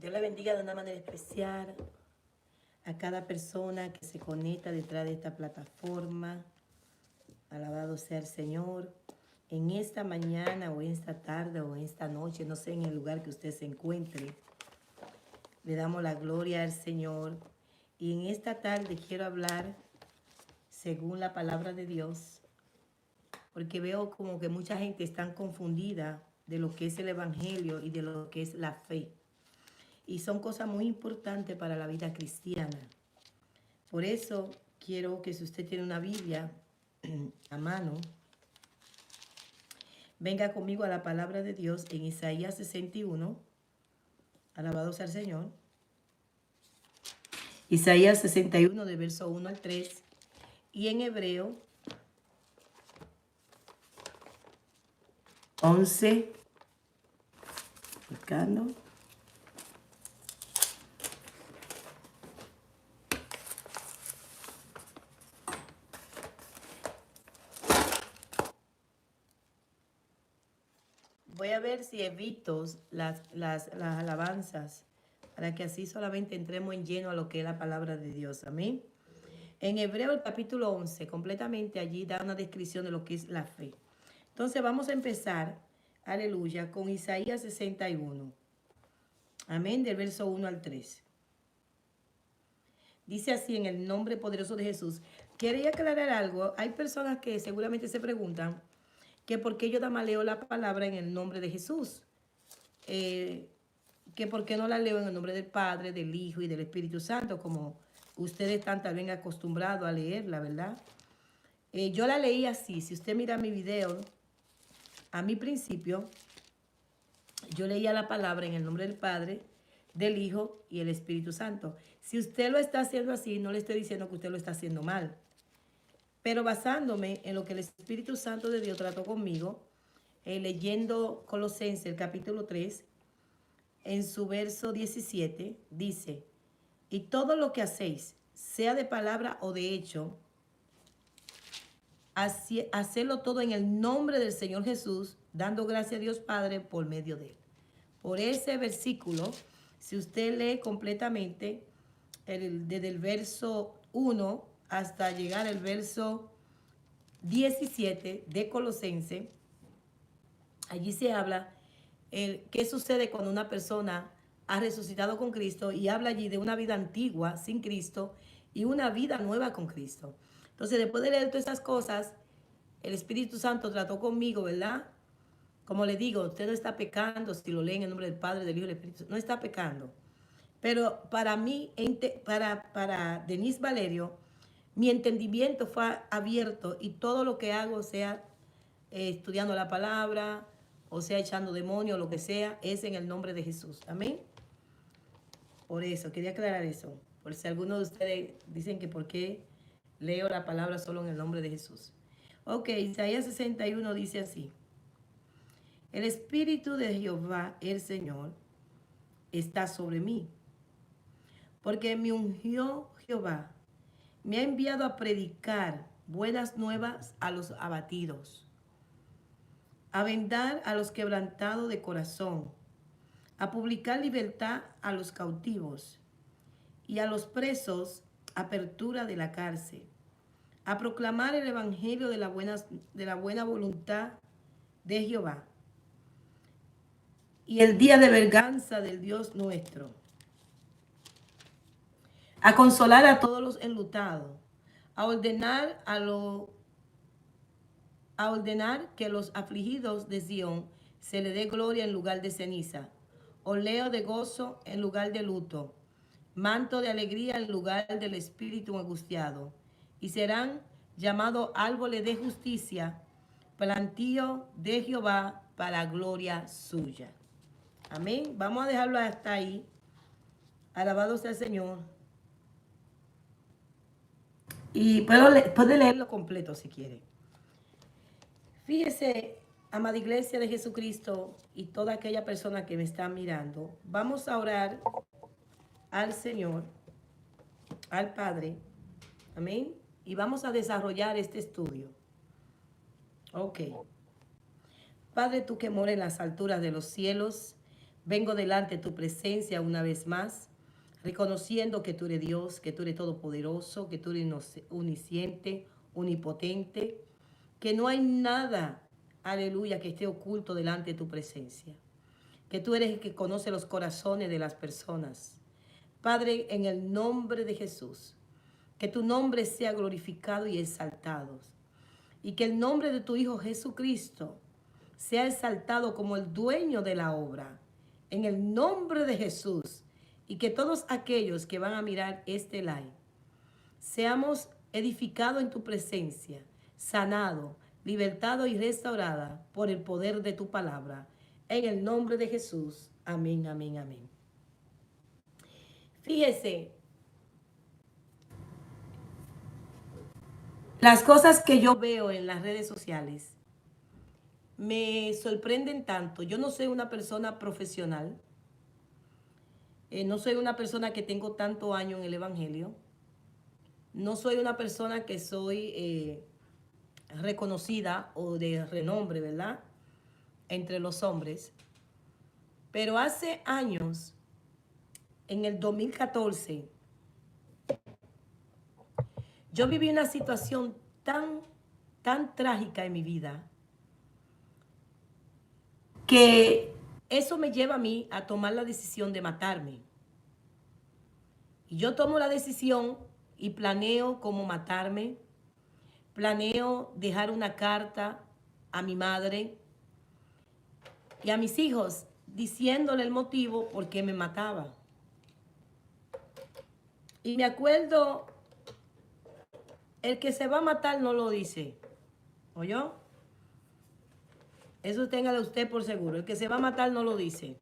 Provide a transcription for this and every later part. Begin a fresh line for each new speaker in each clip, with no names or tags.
Dios le bendiga de una manera especial a cada persona que se conecta detrás de esta plataforma. Alabado sea el Señor. En esta mañana o en esta tarde o en esta noche, no sé, en el lugar que usted se encuentre, le damos la gloria al Señor. Y en esta tarde quiero hablar según la palabra de Dios, porque veo como que mucha gente está confundida de lo que es el Evangelio y de lo que es la fe. Y son cosas muy importantes para la vida cristiana. Por eso quiero que si usted tiene una Biblia a mano, venga conmigo a la palabra de Dios en Isaías 61. Alabado sea el Señor. Isaías 61 de verso 1 al 3. Y en Hebreo 11. Buscando. Voy a ver si evito las alabanzas para que así solamente entremos en lleno a lo que es la palabra de Dios. Amén. En Hebreo el capítulo 11, completamente allí da una descripción de lo que es la fe. Entonces vamos a empezar, aleluya, con Isaías 61. Amén, del verso 1 al 3. Dice así en el nombre poderoso de Jesús. Quería aclarar algo. Hay personas que seguramente se preguntan que por qué yo nada más leo la palabra en el nombre de Jesús. Que por qué no la leo en el nombre del Padre, del Hijo y del Espíritu Santo, como ustedes están también acostumbrados a leerla, ¿verdad? Yo la leí así. Si usted mira mi video, a mi principio, yo leía la palabra en el nombre del Padre, del Hijo y el Espíritu Santo. Si usted lo está haciendo así, no le estoy diciendo que usted lo está haciendo mal. Pero basándome en lo que el Espíritu Santo de Dios trató conmigo, leyendo Colosenses, el capítulo 3, en su verso 17, dice, y todo lo que hacéis, sea de palabra o de hecho, hacedlo todo en el nombre del Señor Jesús, dando gracias a Dios Padre por medio de él. Por ese versículo, si usted lee completamente desde el verso 1 hasta llegar al verso 17 de Colosense, allí se habla qué sucede cuando una persona ha resucitado con Cristo, y habla allí de una vida antigua sin Cristo y una vida nueva con Cristo. Entonces, después de leer todas esas cosas, el Espíritu Santo trató conmigo, ¿verdad? Como le digo, usted no está pecando si lo lee en el nombre del Padre, del Hijo y del Espíritu Santo. No está pecando. Pero para mí, para Denise Valerio, mi entendimiento fue abierto y todo lo que hago, sea estudiando la palabra, o sea echando demonios, lo que sea, es en el nombre de Jesús. Amén. Por eso, quería aclarar eso. Por si algunos de ustedes dicen que por qué leo la palabra solo en el nombre de Jesús. Ok, Isaías 61 dice así. El Espíritu de Jehová, el Señor, está sobre mí, porque me ungió Jehová, me ha enviado a predicar buenas nuevas a los abatidos, a vendar a los quebrantados de corazón, a publicar libertad a los cautivos y a los presos apertura de la cárcel, a proclamar el evangelio de la buena voluntad de Jehová y el día de venganza del Dios nuestro, a consolar a todos los enlutados, a ordenar que los afligidos de Sión se le dé gloria en lugar de ceniza, oleo de gozo en lugar de luto, manto de alegría en lugar del espíritu angustiado, y serán llamados árboles de justicia, plantío de Jehová para gloria suya. Amén. Vamos a dejarlo hasta ahí. Alabado sea el Señor. Y puede leerlo completo si quiere. Fíjese, amada iglesia de Jesucristo y toda aquella persona que me está mirando, vamos a orar al Señor, al Padre, amén, y vamos a desarrollar este estudio. Ok. Padre, tú que moras en las alturas de los cielos, Vengo delante de tu presencia una vez más, reconociendo que tú eres Dios, que tú eres todopoderoso, que tú eres omnisciente, omnipotente, que no hay nada, aleluya, que esté oculto delante de tu presencia, que tú eres el que conoce los corazones de las personas. Padre, en el nombre de Jesús, que tu nombre sea glorificado y exaltado, y que el nombre de tu Hijo Jesucristo sea exaltado como el dueño de la obra, en el nombre de Jesús, y que todos aquellos que van a mirar este live seamos edificados en tu presencia, sanado, libertado y restaurada por el poder de tu palabra, en el nombre de Jesús. Amén, amén, amén. Fíjese, las cosas que yo veo en las redes sociales me sorprenden tanto. Yo no soy una persona profesional, no soy una persona que tengo tanto año en el Evangelio, no soy una persona que soy reconocida o de renombre, ¿verdad? Entre los hombres. Pero hace años, en el 2014, yo viví una situación tan trágica en mi vida que eso me lleva a mí a tomar la decisión de matarme. Y yo tomo la decisión y planeo cómo matarme, planeo dejar una carta a mi madre y a mis hijos diciéndole el motivo por qué me mataba. Y me acuerdo, el que se va a matar no lo dice, ¿oyó? Eso téngalo usted por seguro. El que se va a matar no lo dice.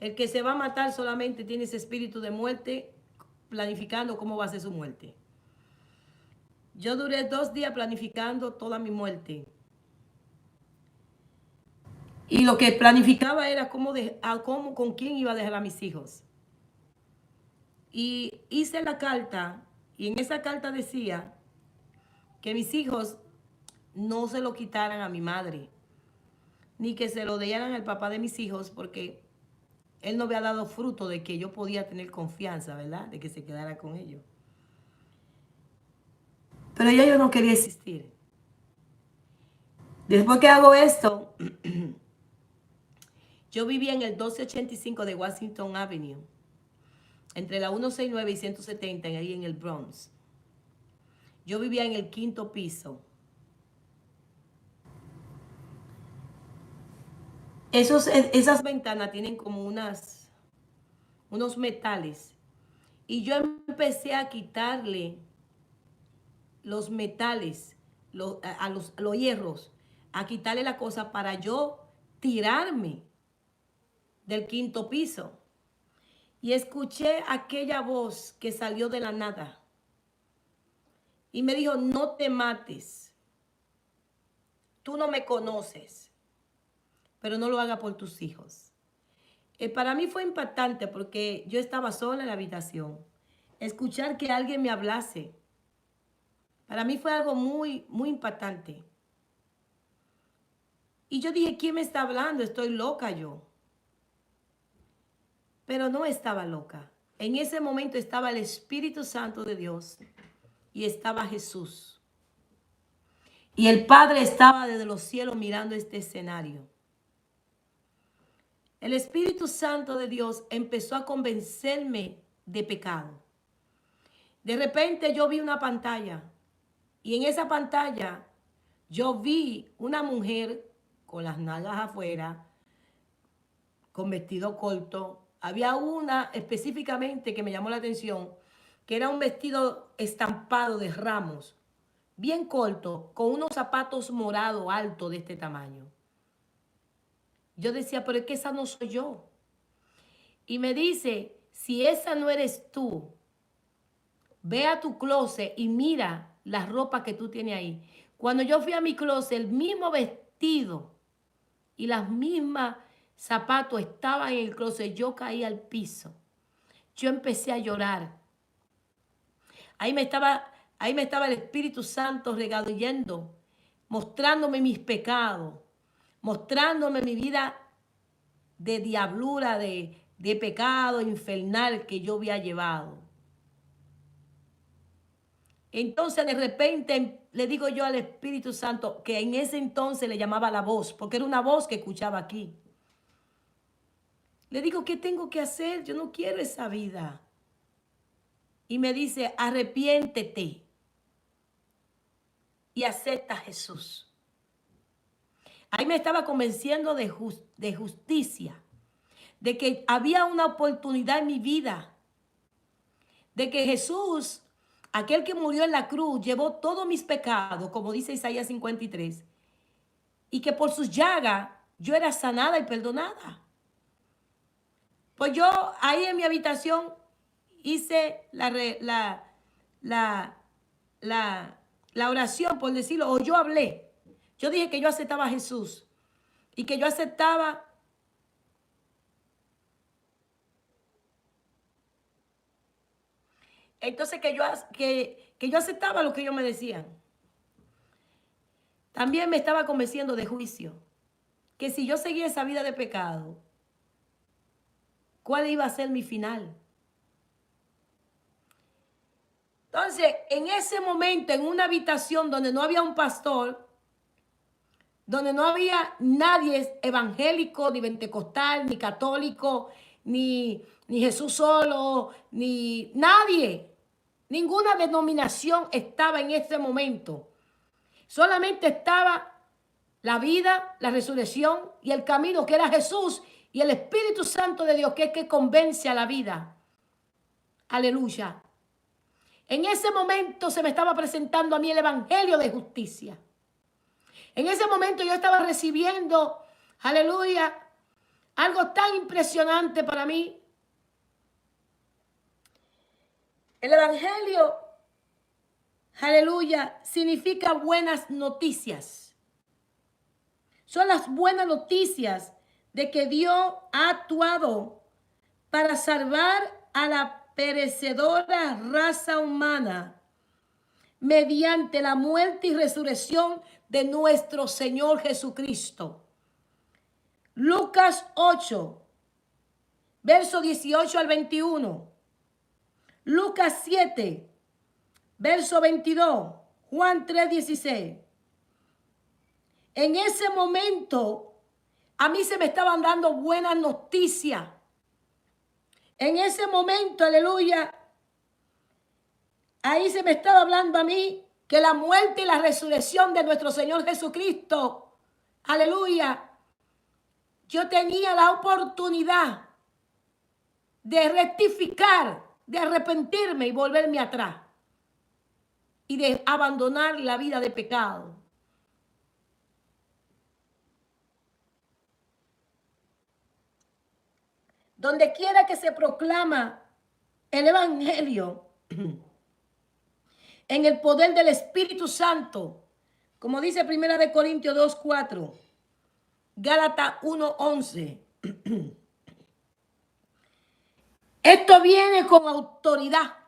El que se va a matar solamente tiene ese espíritu de muerte planificando cómo va a ser su muerte. Yo duré 2 días planificando toda mi muerte. Y lo que planificaba era con quién iba a dejar a mis hijos. Y hice la carta, y en esa carta decía que mis hijos no se lo quitaran a mi madre, ni que se lo dieran al papá de mis hijos, porque él no había dado fruto de que yo podía tener confianza, ¿verdad? De que se quedara con ellos. Pero ya yo no quería existir. Después que hago esto, yo vivía en el 1285 de Washington Avenue, entre la 169 y 170, ahí en el Bronx. Yo vivía en el 5º piso. Esas ventanas tienen como unos metales. Y yo empecé a quitarle los metales, a los hierros, a quitarle la cosa para yo tirarme del 5º piso. Y escuché aquella voz que salió de la nada. Y me dijo, no te mates. Tú no me conoces, pero no lo hagas por tus hijos. Para mí fue impactante porque yo estaba sola en la habitación. Escuchar que alguien me hablase, para mí fue algo muy impactante. Y yo dije, ¿quién me está hablando? Estoy loca yo. Pero no estaba loca. En ese momento estaba el Espíritu Santo de Dios y estaba Jesús. Y el Padre estaba desde los cielos mirando este escenario. El Espíritu Santo de Dios empezó a convencerme de pecado. De repente yo vi una pantalla y en esa pantalla yo vi una mujer con las nalgas afuera, con vestido corto. Había una específicamente que me llamó la atención, que era un vestido estampado de ramos, bien corto, con unos zapatos morados altos de este tamaño. Yo decía, pero es que esa no soy yo. Y me dice, si esa no eres tú, ve a tu closet y mira la ropa que tú tienes ahí. Cuando yo fui a mi closet, el mismo vestido y las mismas zapatos estaban en el closet. Yo caí al piso. Yo empecé a llorar. Ahí me estaba el Espíritu Santo mostrándome mis pecados, mostrándome mi vida de diablura, de pecado infernal que yo había llevado. Entonces de repente le digo yo al Espíritu Santo, que en ese entonces le llamaba la voz, porque era una voz que escuchaba aquí. Le digo, ¿qué tengo que hacer? Yo no quiero esa vida. Y me dice, arrepiéntete y acepta a Jesús. Ahí me estaba convenciendo de justicia, de que había una oportunidad en mi vida, de que Jesús, aquel que murió en la cruz, llevó todos mis pecados, como dice Isaías 53, y que por sus llagas yo era sanada y perdonada. Pues yo ahí en mi habitación hice la oración, por decirlo, o yo hablé. Yo dije que yo aceptaba a Jesús y que yo aceptaba entonces que yo aceptaba lo que ellos me decían. También me estaba convenciendo de juicio, que si yo seguía esa vida de pecado, ¿cuál iba a ser mi final? Entonces, en ese momento, en una habitación donde no había un pastor, donde no había nadie evangélico, ni pentecostal, ni católico, ni Jesús solo, ni nadie, ninguna denominación estaba en ese momento. Solamente estaba la vida, la resurrección y el camino, que era Jesús y el Espíritu Santo de Dios, que es que convence a la vida. Aleluya. En ese momento se me estaba presentando a mí el evangelio de justicia. En ese momento yo estaba recibiendo, aleluya, algo tan impresionante para mí. El evangelio, aleluya, significa buenas noticias. Son las buenas noticias de que Dios ha actuado para salvar a la perecedora raza humana mediante la muerte y resurrección de nuestro Señor Jesucristo. Lucas 8, verso 18 al 21. Lucas 7, verso 22. Juan 3, 16. En ese momento, a mí se me estaban dando buenas noticias. En ese momento, aleluya, ahí se me estaba hablando a mí que la muerte y la resurrección de nuestro Señor Jesucristo, aleluya, yo tenía la oportunidad de rectificar, de arrepentirme y volverme atrás y de abandonar la vida de pecado. Donde quiera que se proclama el evangelio en el poder del Espíritu Santo, como dice 1 Corintios 2:4, Gálatas 1:11. Esto viene con autoridad,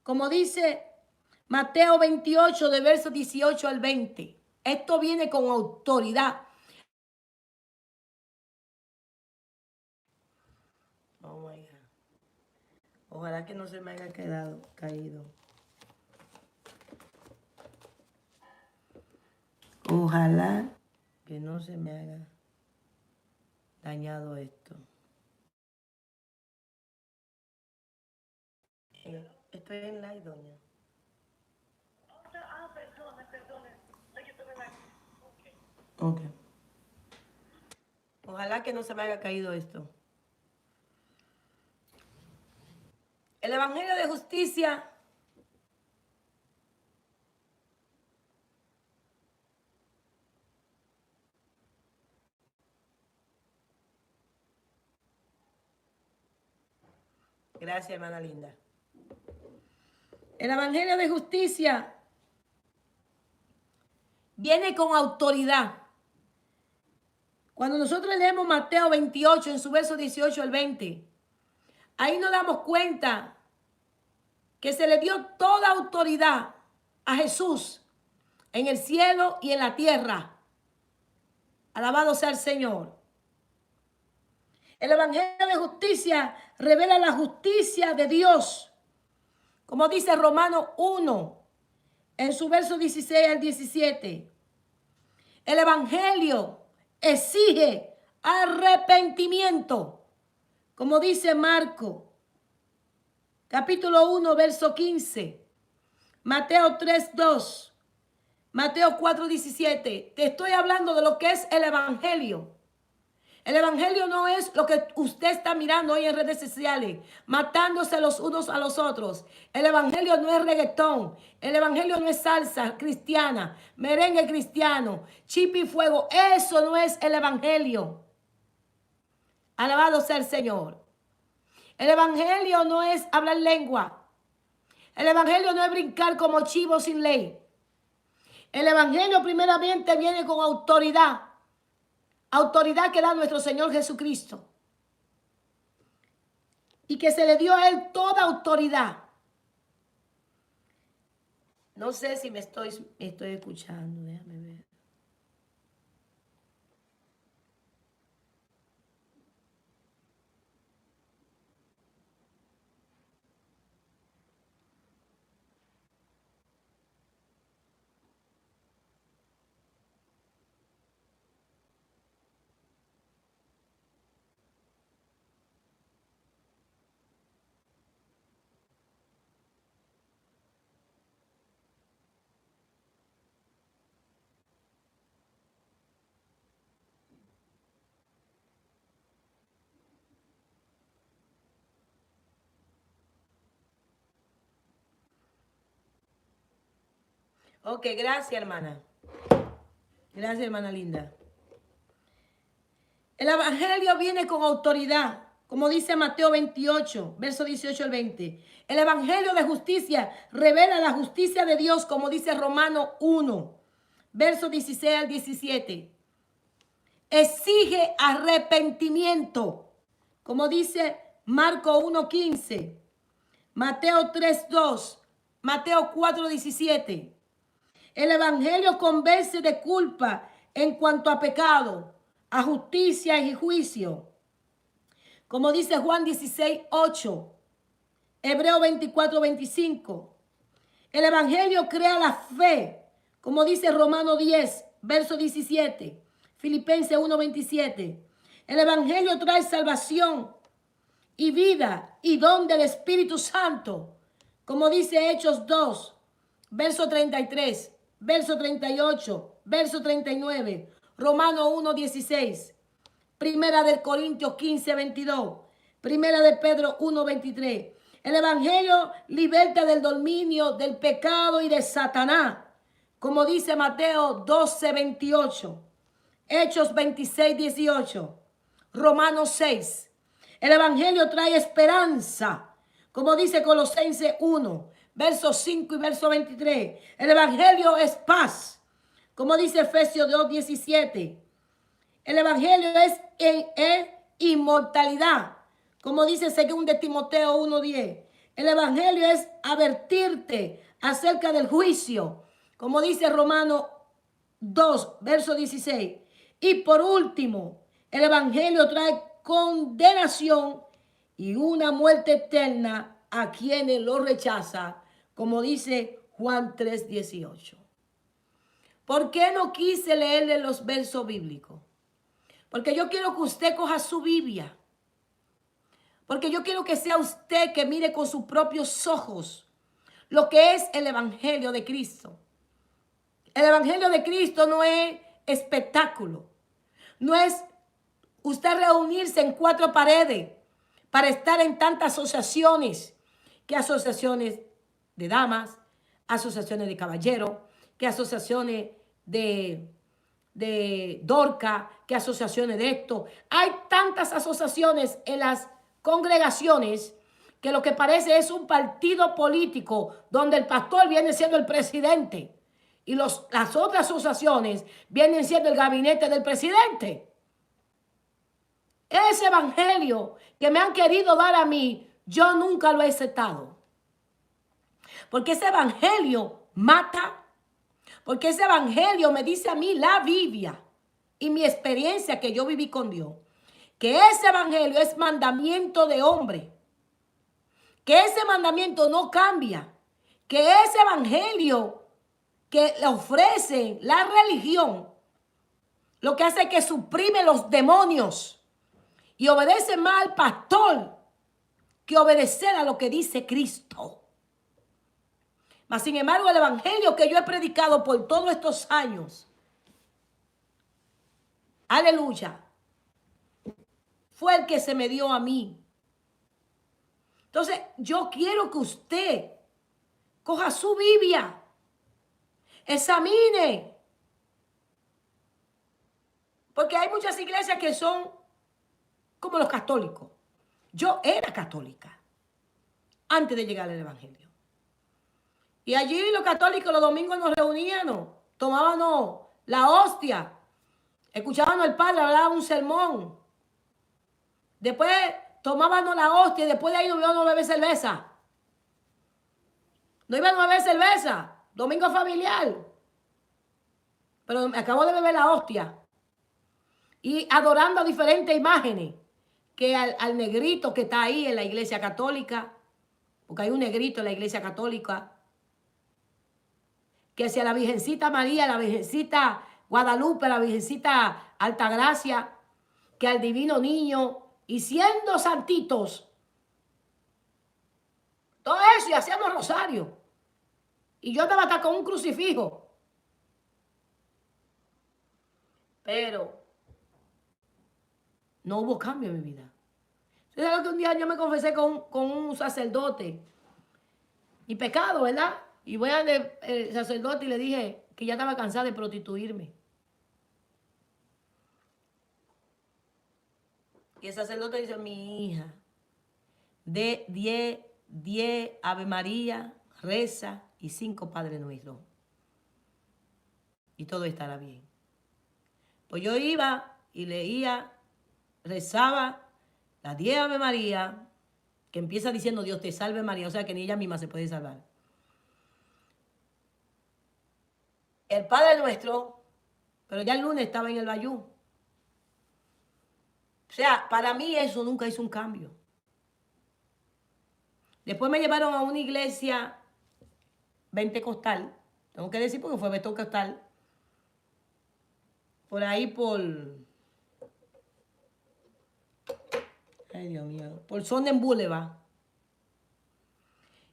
como dice Mateo 28, de versos 18 al 20. Esto viene con autoridad. Oh my God. Ojalá que no se me haya caído. Ojalá que no se me haya dañado esto. Estoy en live, doña. Ok. Ojalá que no se me haya caído esto. El evangelio de justicia gracias, hermana linda. El evangelio de justicia viene con autoridad. Cuando nosotros leemos Mateo 28 en su verso 18 al 20, ahí nos damos cuenta que se le dio toda autoridad a Jesús en el cielo y en la tierra. Alabado sea el Señor. El evangelio de justicia revela la justicia de Dios. Como dice Romanos 1, en su verso 16 al 17. El evangelio exige arrepentimiento. Como dice Marcos, capítulo 1, verso 15. Mateo 3, 2. Mateo 4, 17. Te estoy hablando de lo que es el evangelio. El evangelio no es lo que usted está mirando hoy en redes sociales, matándose los unos a los otros. El evangelio no es reggaetón. El evangelio no es salsa cristiana, merengue cristiano, chip y fuego. Eso no es el evangelio. Alabado sea el Señor. El evangelio no es hablar lengua. El evangelio no es brincar como chivo sin ley. El evangelio primeramente viene con autoridad. Autoridad que da nuestro Señor Jesucristo. Y que se le dio a Él toda autoridad. No sé si me estoy escuchando. Déjame ver. Ok, gracias, hermana. Gracias, hermana linda. El evangelio viene con autoridad, como dice Mateo 28, verso 18 al 20. El evangelio de justicia revela la justicia de Dios, como dice Romanos 1, verso 16 al 17. Exige arrepentimiento, como dice Marcos 1:15, Mateo 3:2, Mateo 4:17. El evangelio convence de culpa en cuanto a pecado, a justicia y juicio. Como dice Juan 16:8, Hebreo 24:25. El evangelio crea la fe, como dice Romano 10, verso 17, Filipenses 1:27. El evangelio trae salvación y vida y don del Espíritu Santo, como dice Hechos 2, verso 33, verso 38, verso 39, Romano 1:16, Primera de Corintios 15:22, Primera de Pedro 1:23. El evangelio liberta del dominio del pecado y de Satanás, como dice Mateo 12:28, Hechos 26:18, Romanos 6. El evangelio trae esperanza, como dice Colosenses 1, versos 5 y verso 23. El evangelio es paz, como dice Efesios 2:17. El evangelio es inmortalidad, como dice 2 Timoteo 1:10. El evangelio es advertirte acerca del juicio, como dice Romanos 2, verso 16. Y por último, el evangelio trae condenación y una muerte eterna a quienes lo rechazan, como dice Juan 3:18. ¿Por qué no quise leerle los versos bíblicos? Porque yo quiero que usted coja su Biblia. Porque yo quiero que sea usted que mire con sus propios ojos lo que es el evangelio de Cristo. El evangelio de Cristo no es espectáculo. No es usted reunirse en 4 paredes para estar en tantas asociaciones. Que asociaciones de damas, asociaciones de caballeros, que asociaciones de Dorca, que asociaciones de esto. Hay tantas asociaciones en las congregaciones que lo que parece es un partido político donde el pastor viene siendo el presidente y las otras asociaciones vienen siendo el gabinete del presidente. Ese evangelio que me han querido dar a mí, yo nunca lo he aceptado. Porque ese evangelio mata. Porque ese evangelio me dice a mí la Biblia y mi experiencia que yo viví con Dios. que ese evangelio es mandamiento de hombre, que ese mandamiento no cambia, que ese evangelio que le ofrecen la religión, lo que hace es que suprime los demonios y obedece más al pastor que obedecer a lo que dice Cristo. Mas, sin embargo, el evangelio que yo he predicado por todos estos años, aleluya, fue el que se me dio a mí. Entonces, yo quiero que usted coja su Biblia, examine, porque hay muchas iglesias que son como los católicos. Yo era católica antes de llegar al evangelio. Y allí los católicos los domingos nos reuníamos, tomábamos la hostia, escuchábamos al padre hablar un sermón. Después tomábamos la hostia y después de ahí nos íbamos a beber cerveza. No íbamos a beber cerveza, domingo familiar. Pero me acabo de beber la hostia. Y adorando a diferentes imágenes. Que al negrito que está ahí en la iglesia católica, porque hay un negrito en la iglesia católica, que si a la Virgencita María, la Virgencita Guadalupe, la Virgencita Altagracia, que al Divino Niño, y siendo santitos, todo eso, y hacíamos rosario. Y yo estaba hasta con un crucifijo. Pero no hubo cambio en mi vida. ¿Sabes lo que un día yo me confesé con un sacerdote? Mi pecado, ¿verdad? Y voy al sacerdote y le dije que ya estaba cansada de prostituirme. Y el sacerdote dice, mi hija, de 10 Ave María, reza y 5 Padre Nuestro. Y todo estará bien. Pues yo iba y leía, rezaba las 10 Ave María, que empieza diciendo Dios te salve María, o sea que ni ella misma se puede salvar. El Padre Nuestro, pero ya el lunes estaba en el bayú. O sea, para mí eso nunca hizo un cambio. Después me llevaron a una iglesia pentecostal, tengo que decir porque fue pentecostal, por ahí ay Dios mío, por Sonnen Boulevard.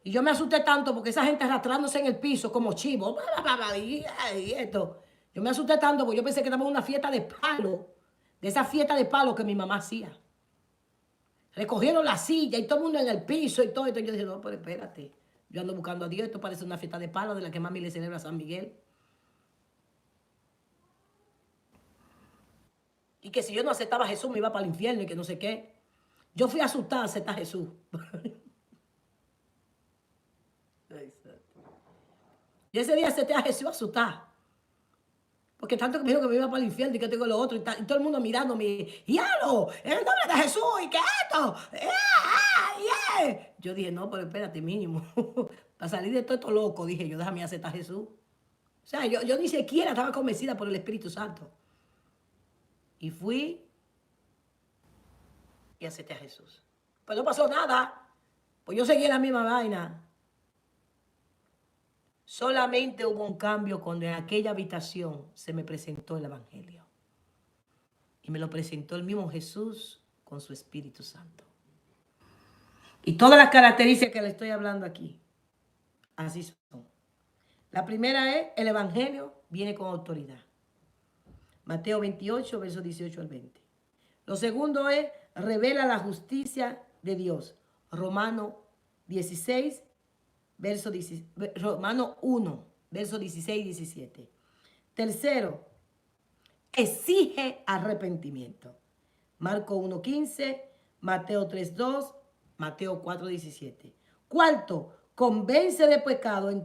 Y yo me asusté tanto porque esa gente arrastrándose en el piso como chivo. Y esto. Yo me asusté tanto porque yo pensé que estaba en una fiesta de palo. De esa fiesta de palo que mi mamá hacía. Recogieron la silla y todo el mundo en el piso y todo. Entonces yo dije, no, pero espérate. Yo ando buscando a Dios. Esto parece una fiesta de palo de la que mami le celebra a San Miguel. Y que si yo no aceptaba a Jesús me iba para el infierno y que no sé qué. Yo fui asustada a aceptar a Jesús. Y ese día acepté a Jesús asustada. Porque tanto que me dijo que me iba para el infierno y que tengo lo otro. Y todo el mundo mirándome. ¡Yalo! ¡En el nombre de Jesús! ¿Y qué es esto? Yo dije, no, pero espérate, mínimo. Para salir de todo esto loco, dije yo, déjame aceptar a Jesús. O sea, yo ni siquiera estaba convencida por el Espíritu Santo. Y fui y acepté a Jesús. Pues no pasó nada. Pues yo seguí en la misma vaina. Solamente hubo un cambio cuando en aquella habitación se me presentó el Evangelio. Y me lo presentó el mismo Jesús con su Espíritu Santo. Y todas las características que le estoy hablando aquí, así son. La primera es, el Evangelio viene con autoridad. Mateo 28, versos 18 al 20. Lo segundo es, revela la justicia de Dios. Romano 16, Romano 1, versos 16 y 17. Tercero, exige arrepentimiento. Marco 1:15, Mateo 3:2, Mateo 4:17. Cuarto, convence de pecado en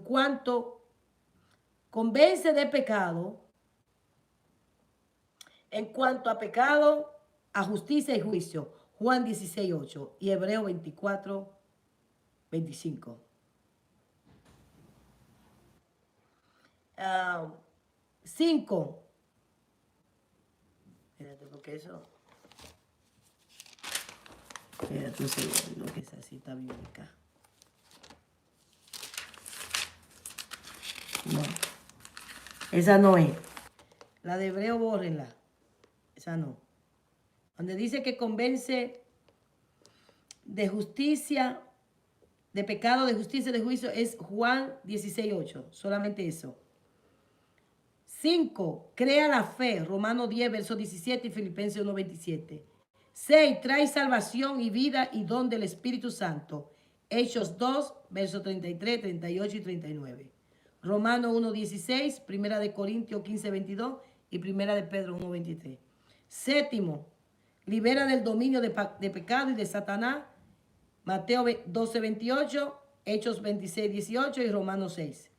cuanto a pecado, a justicia y juicio. Juan 16:8 y Hebreo 24:25. 5. Espérate, porque eso. Espérate un segundo, que esa cita bíblica. No, esa no es. La de Hebreo, bórrenla. Esa no. Donde dice que convence de justicia, de pecado, de justicia, de juicio, es Juan 16:8. Solamente eso. 5. Crea la fe. Romanos 10, verso 17 y Filipenses 1:27. 6. Trae salvación y vida y don del Espíritu Santo. Hechos 2, versos 33, 38 y 39. Romanos 1:16, Primera de Corintios 15:22 y Primera de Pedro 1:23. 7. Libera del dominio de pecado y de Satanás. Mateo 12:28, Hechos 26:18 y Romanos 6.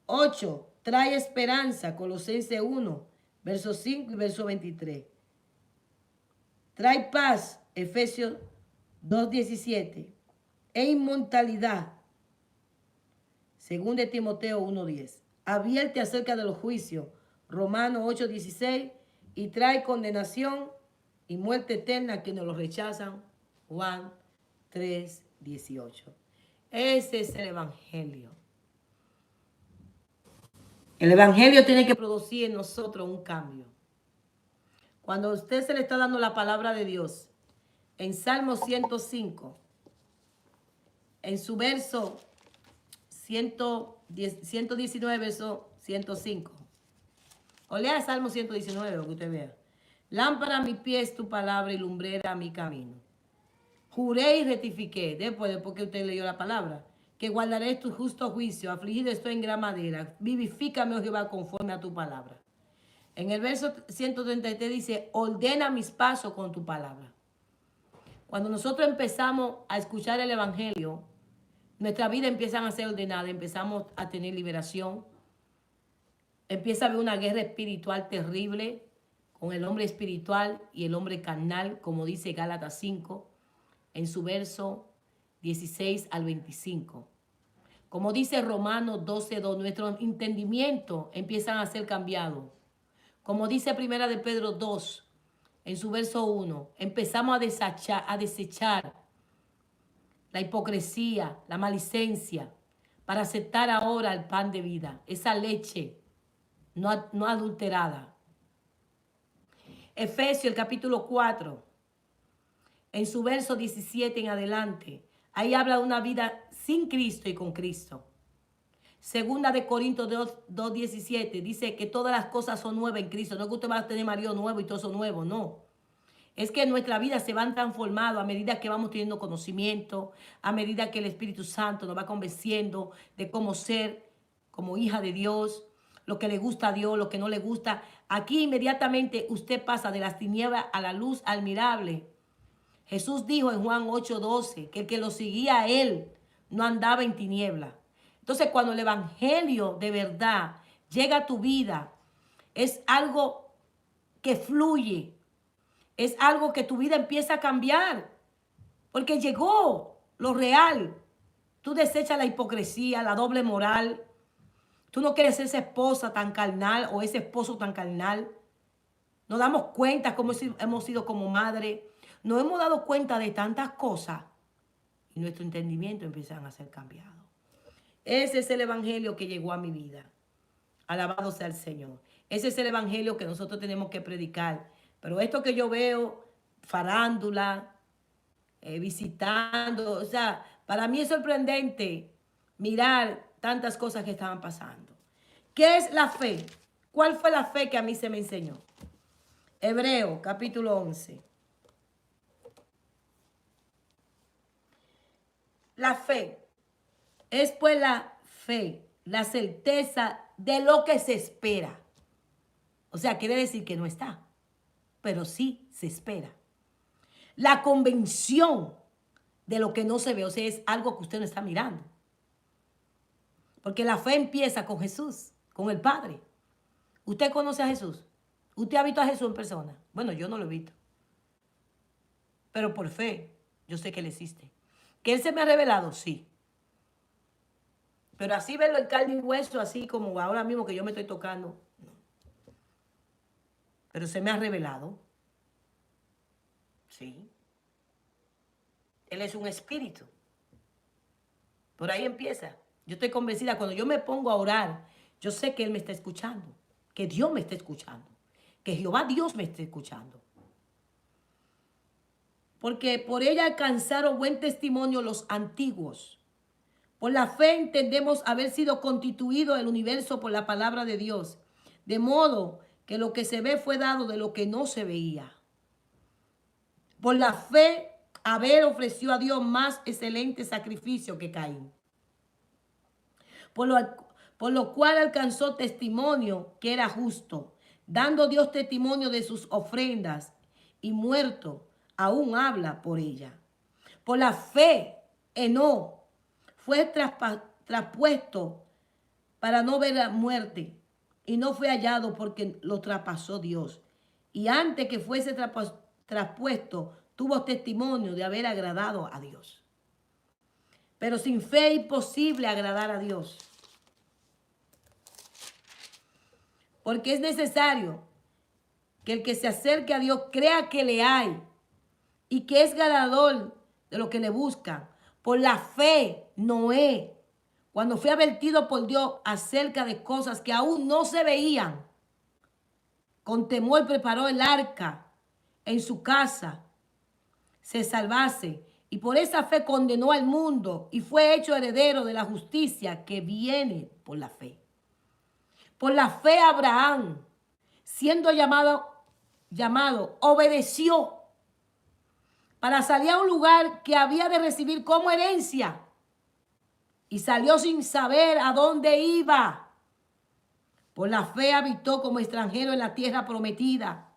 8. Trae esperanza. Colosenses 1, verso 5 y verso 23. Trae paz. Efesios 2:17. E inmortalidad. Según de Timoteo 1:10. Advierte acerca de los juicios. Romanos 8:16. Y trae condenación y muerte eterna a quienes lo rechazan. Juan 3:18. Ese es el evangelio. El evangelio tiene que producir en nosotros un cambio. Cuando a usted se le está dando la palabra de Dios, en Salmo 105, en su verso 119, verso 105. O lea el Salmo 119, lo que usted vea. Lámpara a mi pies tu palabra y lumbrera a mi camino. Juré y rectifiqué, después que usted leyó la palabra, que guardaré tu justo juicio, afligido estoy en gran manera. Vivifícame, oh Jehová, conforme a tu palabra. En el verso 133 dice, ordena mis pasos con tu palabra. Cuando nosotros empezamos a escuchar el evangelio, nuestra vida empieza a ser ordenada, empezamos a tener liberación, empieza a haber una guerra espiritual terrible con el hombre espiritual y el hombre carnal, como dice Gálatas 5, en su verso 16 al 25. Como dice Romanos 12:2, nuestros entendimientos empiezan a ser cambiados. Como dice Primera de Pedro 2, en su verso 1, empezamos a desechar la hipocresía, la malicencia, para aceptar ahora el pan de vida, esa leche no adulterada. Efesios, el capítulo 4, en su verso 17 en adelante, ahí habla de una vida sin Cristo y con Cristo. Segunda de Corintios 2:17 dice que todas las cosas son nuevas en Cristo. No es que usted va a tener marido nuevo y todo eso nuevo, no. Es que nuestra vida se van transformando a medida que vamos teniendo conocimiento, a medida que el Espíritu Santo nos va convenciendo de cómo ser como hija de Dios, lo que le gusta a Dios, lo que no le gusta. Aquí inmediatamente usted pasa de las tinieblas a la luz admirable. Jesús dijo en Juan 8:12 que el que lo seguía a él no andaba en tinieblas. Entonces, cuando el evangelio de verdad llega a tu vida, es algo que fluye, es algo que tu vida empieza a cambiar, porque llegó lo real. Tú desechas la hipocresía, la doble moral. Tú no quieres ser esa esposa tan carnal o ese esposo tan carnal. Nos damos cuenta cómo hemos sido como madre. Nos hemos dado cuenta de tantas cosas y nuestro entendimiento empieza a ser cambiado. Ese es el evangelio que llegó a mi vida. Alabado sea el Señor. Ese es el evangelio que nosotros tenemos que predicar. Pero esto que yo veo, farándula, visitando, o sea, para mí es sorprendente mirar tantas cosas que estaban pasando. ¿Qué es la fe? ¿Cuál fue la fe que a mí se me enseñó? Hebreo, capítulo 11. La fe es pues la fe, la certeza de lo que se espera. O sea, quiere decir que no está, pero sí se espera. La convención de lo que no se ve, o sea, es algo que usted no está mirando. Porque la fe empieza con Jesús, con el Padre. ¿Usted conoce a Jesús? ¿Usted ha visto a Jesús en persona? Bueno, yo no lo he visto. Pero por fe, yo sé que Él existe. ¿Que Él se me ha revelado? Sí. Pero así verlo en carne y hueso, así como ahora mismo que yo me estoy tocando, no. Pero se me ha revelado. Sí. Él es un espíritu. Por ahí empieza. Yo estoy convencida, cuando yo me pongo a orar, yo sé que Él me está escuchando, que Dios me está escuchando, que Jehová Dios me está escuchando. Porque por ella alcanzaron buen testimonio los antiguos. Por la fe entendemos haber sido constituido el universo por la palabra de Dios, de modo que lo que se ve fue dado de lo que no se veía. Por la fe, Abel ofreció a Dios más excelente sacrificio que Caín. Por lo cual alcanzó testimonio que era justo, dando Dios testimonio de sus ofrendas, y muerto aún habla por ella. Por la fe, Enoc fue traspuesto para no ver la muerte, y no fue hallado porque lo traspasó Dios. Y antes que fuese traspuesto, tuvo testimonio de haber agradado a Dios. Pero sin fe es imposible agradar a Dios. Porque es necesario que el que se acerque a Dios crea que le hay y que es ganador de lo que le buscan. Por la fe, Noé, cuando fue advertido por Dios acerca de cosas que aún no se veían, con temor preparó el arca en su casa, se salvase, y por esa fe condenó al mundo y fue hecho heredero de la justicia que viene por la fe. Por la fe Abraham, siendo llamado, obedeció para salir a un lugar que había de recibir como herencia, y salió sin saber a dónde iba. Por la fe habitó como extranjero en la tierra prometida,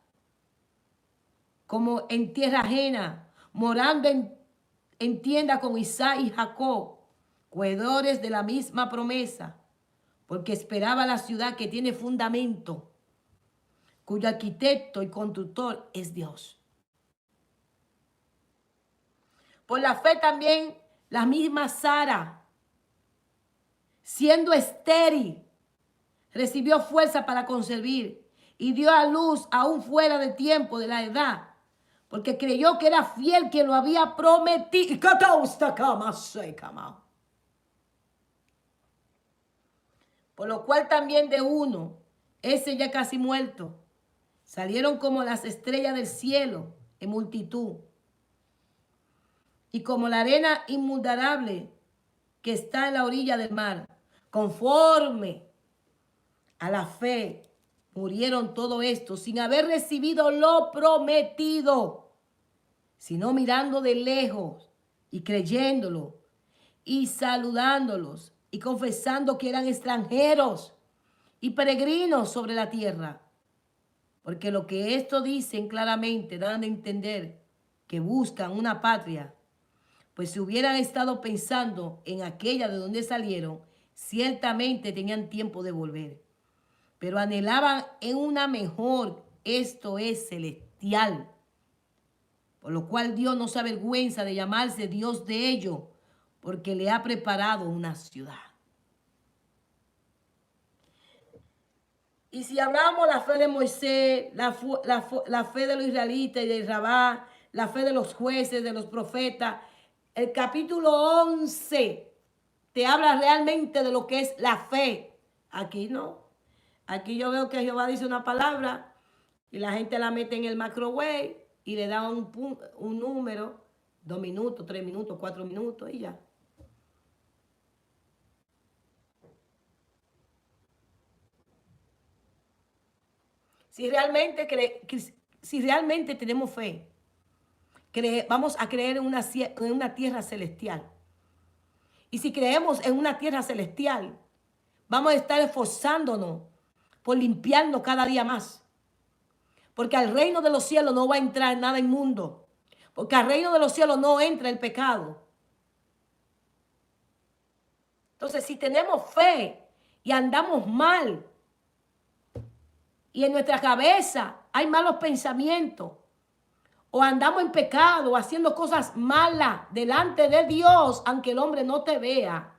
como en tierra ajena, morando en tienda con Isaac y Jacob, cohedores de la misma promesa, porque esperaba la ciudad que tiene fundamento, cuyo arquitecto y constructor es Dios. Por la fe también la misma Sara, siendo estéril, recibió fuerza para concebir y dio a luz aún fuera de tiempo de la edad, porque creyó que era fiel quien lo había prometido. Por lo cual también de uno, ese ya casi muerto, salieron como las estrellas del cielo en multitud, y como la arena inmutable que está en la orilla del mar, conforme a la fe, murieron todo esto sin haber recibido lo prometido, sino mirando de lejos y creyéndolo y saludándolos y confesando que eran extranjeros y peregrinos sobre la tierra. Porque lo que esto dicen claramente dan a entender que buscan una patria, pues si hubieran estado pensando en aquella de donde salieron, ciertamente tenían tiempo de volver. Pero anhelaban en una mejor, esto es celestial. Por lo cual Dios no se avergüenza de llamarse Dios de ellos, porque le ha preparado una ciudad. Y si hablamos la fe de Moisés, la fe de los israelitas y de Rabá, la fe de los jueces, de los profetas, el capítulo 11 te habla realmente de lo que es la fe. Aquí no. Aquí yo veo que Jehová dice una palabra y la gente la mete en el microwave y le da un número, 2 minutos, 3 minutos, 4 minutos y ya. Si realmente tenemos fe, vamos a creer en una tierra celestial. Y si creemos en una tierra celestial, vamos a estar esforzándonos por limpiarnos cada día más. Porque al reino de los cielos no va a entrar nada inmundo. Porque al reino de los cielos no entra el pecado. Entonces, si tenemos fe y andamos mal, y en nuestra cabeza hay malos pensamientos, o andamos en pecado, o haciendo cosas malas delante de Dios, aunque el hombre no te vea.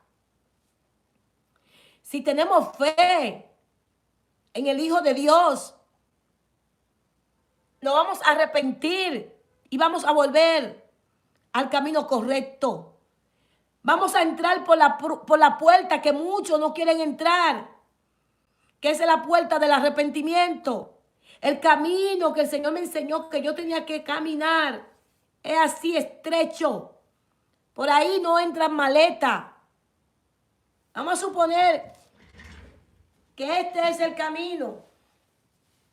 Si tenemos fe en el Hijo de Dios, nos vamos a arrepentir y vamos a volver al camino correcto. Vamos a entrar por la puerta que muchos no quieren entrar, que es la puerta del arrepentimiento. El camino que el Señor me enseñó que yo tenía que caminar es así estrecho. Por ahí no entran maletas. Vamos a suponer que este es el camino,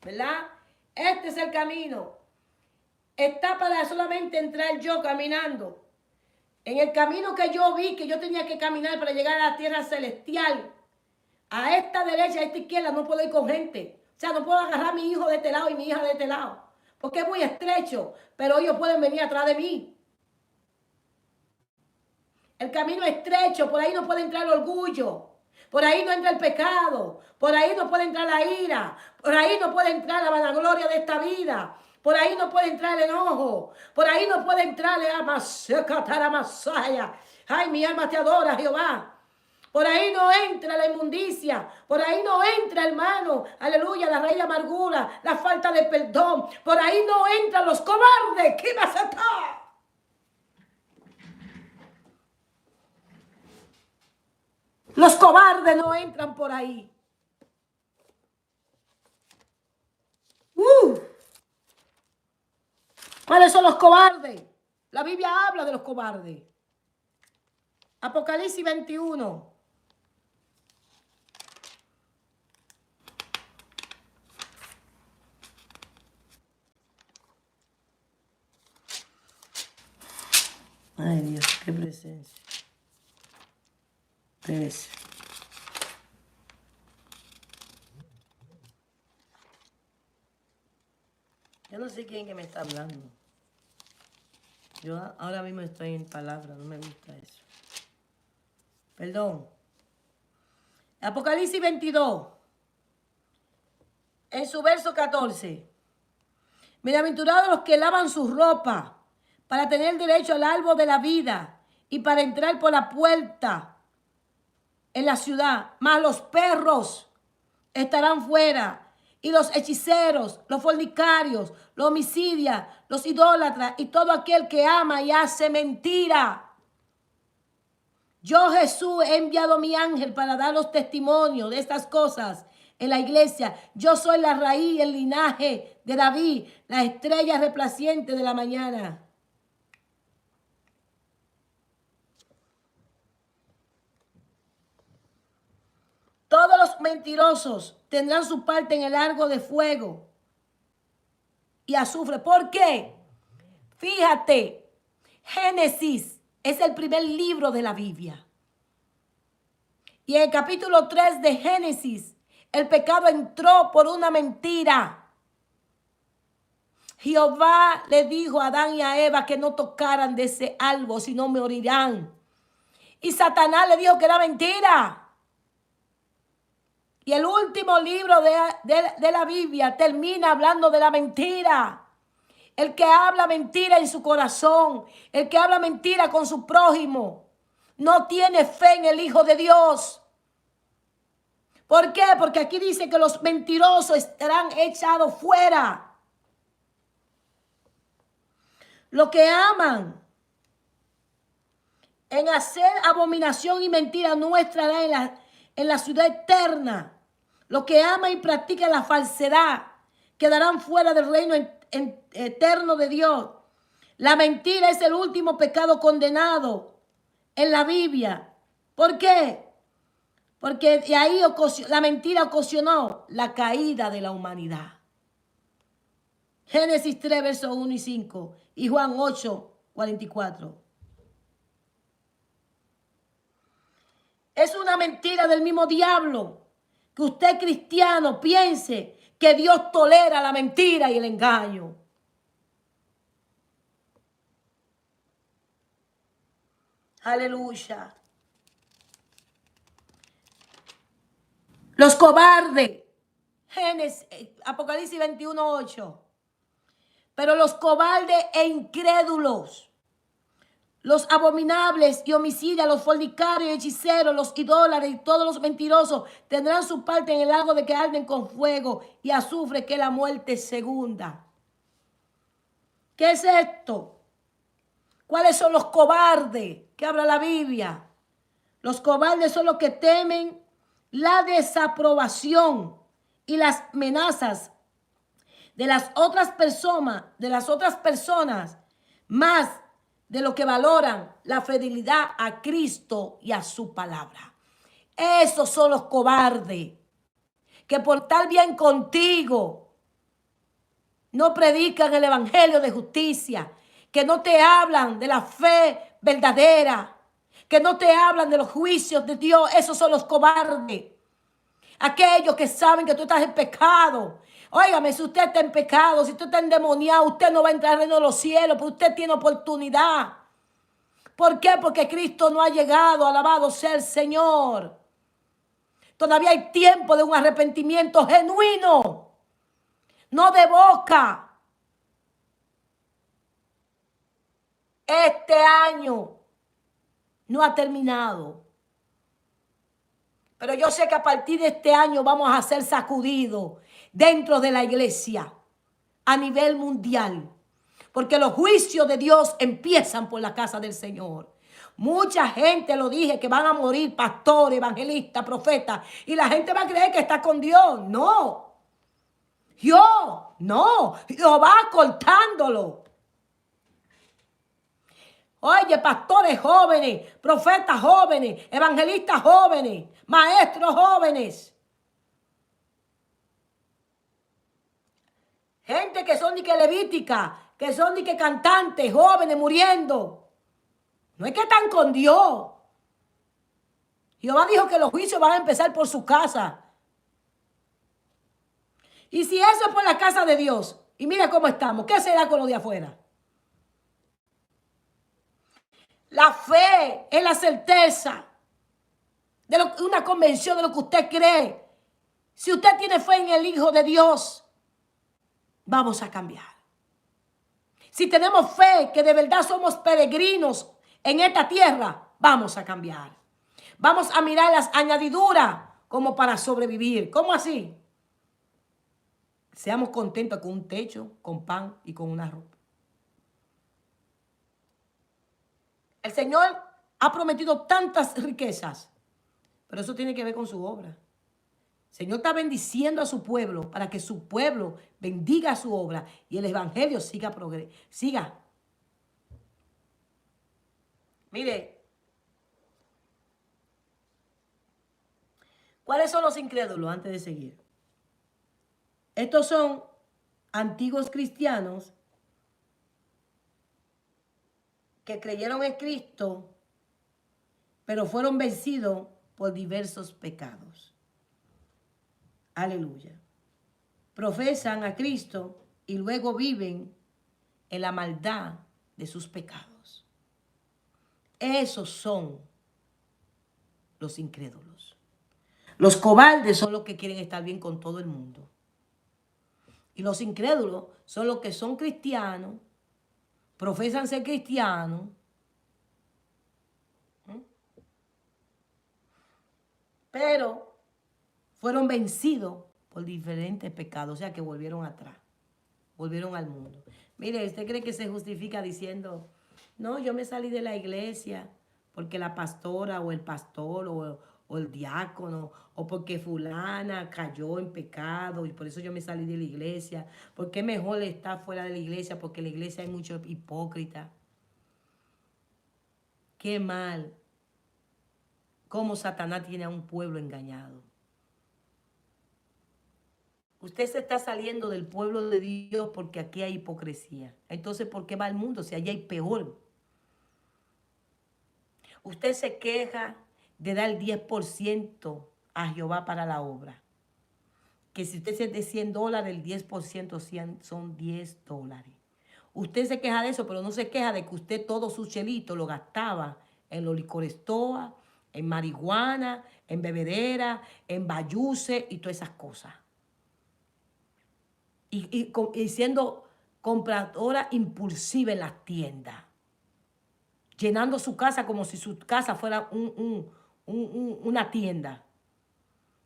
¿verdad? Este es el camino. Está para solamente entrar yo caminando. En el camino que yo vi que yo tenía que caminar para llegar a la tierra celestial, a esta derecha, a esta izquierda, no puedo ir con gente. O sea, no puedo agarrar a mi hijo de este lado y mi hija de este lado, porque es muy estrecho, pero ellos pueden venir atrás de mí. El camino es estrecho, por ahí no puede entrar el orgullo, por ahí no entra el pecado, por ahí no puede entrar la ira, por ahí no puede entrar la vanagloria de esta vida, por ahí no puede entrar el enojo, por ahí no puede entrar el masaya. Ay, mi alma te adora, Jehová. Por ahí no entra la inmundicia, por ahí no entra, hermano, aleluya, la raíz de amargura, la falta de perdón, por ahí no entran los cobardes. ¿Qué vas a estar? Los cobardes no entran por ahí. ¿Cuáles son los cobardes? La Biblia habla de los cobardes. Apocalipsis 21. Ay, Dios, qué presencia. 3. Yo no sé quién que me está hablando. Yo ahora mismo estoy en palabras, no me gusta eso. Perdón. Apocalipsis 22. En su verso 14. Bienaventurados los que lavan su ropa para tener derecho al árbol de la vida y para entrar por la puerta en la ciudad. Mas los perros estarán fuera, y los hechiceros, los fornicarios, los homicidas, los idólatras y todo aquel que ama y hace mentira. Yo, Jesús, he enviado a mi ángel para dar los testimonios de estas cosas en la iglesia. Yo soy la raíz y el linaje de David, la estrella resplandeciente de la mañana. Todos los mentirosos tendrán su parte en el lago de fuego y azufre. ¿Por qué? Fíjate, Génesis es el primer libro de la Biblia. Y en el capítulo 3 de Génesis, el pecado entró por una mentira. Jehová le dijo a Adán y a Eva que no tocaran de ese árbol, si no morirán. Y Satanás le dijo que era mentira. Y el último libro de la Biblia termina hablando de la mentira. El que habla mentira en su corazón, el que habla mentira con su prójimo, no tiene fe en el Hijo de Dios. ¿Por qué? Porque aquí dice que los mentirosos estarán echados fuera. Los que aman en hacer abominación y mentira no estarán en la ciudad eterna. Los que aman y practican la falsedad quedarán fuera del reino eterno de Dios. La mentira es el último pecado condenado en la Biblia. ¿Por qué? Porque de ahí la mentira ocasionó la caída de la humanidad. Génesis 3, versos 1 y 5 y Juan 8, 44. Es una mentira del mismo diablo que usted, cristiano, piense que Dios tolera la mentira y el engaño. Aleluya. Los cobardes. Génesis, Apocalipsis 21, 8. Pero los cobardes e incrédulos, los abominables y homicidas, los fornicarios y hechiceros, los idólatras y todos los mentirosos tendrán su parte en el lago de que arden con fuego y azufre, que es la muerte segunda. ¿Qué es esto? ¿Cuáles son los cobardes que habla la Biblia? Los cobardes son los que temen la desaprobación y las amenazas de las otras personas, más de lo que valoran la fidelidad a Cristo y a su palabra. Esos son los cobardes que por estar bien contigo no predican el evangelio de justicia, que no te hablan de la fe verdadera, que no te hablan de los juicios de Dios. Esos son los cobardes. Aquellos que saben que tú estás en pecado. Óigame, si usted está en pecado, si usted está endemoniado, usted no va a entrar al reino de los cielos, pero usted tiene oportunidad. ¿Por qué? Porque Cristo no ha llegado. Alabado sea el Señor. Todavía hay tiempo de un arrepentimiento genuino, no de boca. Este año no ha terminado, pero yo sé que a partir de este año vamos a ser sacudidos dentro de la iglesia a nivel mundial, porque los juicios de Dios empiezan por la casa del Señor. Mucha gente, lo dije, que van a morir pastores, evangelistas, profetas, y la gente va a creer que está con Dios. No, Dios va cortándolo. Oye, pastores jóvenes, profetas jóvenes, evangelistas jóvenes, maestros jóvenes. Gente que son ni que levítica, que son ni que cantantes, jóvenes muriendo. No es que están con Dios. Jehová dijo que los juicios van a empezar por su casa. Y si eso es por la casa de Dios, y mira cómo estamos, ¿qué será con los de afuera? La fe es la certeza de una convención de lo que usted cree. Si usted tiene fe en el Hijo de Dios, vamos a cambiar. Si tenemos fe que de verdad somos peregrinos en esta tierra, vamos a cambiar. Vamos a mirar las añadiduras como para sobrevivir. ¿Cómo así? Seamos contentos con un techo, con pan y con una ropa. El Señor ha prometido tantas riquezas, pero eso tiene que ver con su obra. El Señor está bendiciendo a su pueblo para que su pueblo bendiga su obra y el evangelio siga. Mire, ¿cuáles son los incrédulos antes de seguir? Estos son antiguos cristianos que creyeron en Cristo, pero fueron vencidos por diversos pecados. Aleluya. Profesan a Cristo y luego viven en la maldad de sus pecados. Esos son los incrédulos. Los cobardes son los que quieren estar bien con todo el mundo. Y los incrédulos son los que son cristianos, profesan ser cristianos, pero fueron vencidos por diferentes pecados, o sea que volvieron atrás, volvieron al mundo. Mire, ¿usted cree que se justifica diciendo, no, yo me salí de la iglesia porque la pastora o el pastor o el diácono, o porque fulana cayó en pecado y por eso yo me salí de la iglesia? ¿Por qué mejor estar fuera de la iglesia? Porque en la iglesia hay muchos hipócritas. Qué mal cómo Satanás tiene a un pueblo engañado. Usted se está saliendo del pueblo de Dios porque aquí hay hipocresía. Entonces, ¿por qué va al mundo si allá hay peor? Usted se queja de dar el 10% a Jehová para la obra. Que si usted se de $100, el 10% son $10. Usted se queja de eso, pero no se queja de que usted todo su chelito lo gastaba en los licores toa, en marihuana, en bebedera, en bayuce y todas esas cosas. Y siendo compradora impulsiva en las tiendas. Llenando su casa como si su casa fuera una tienda.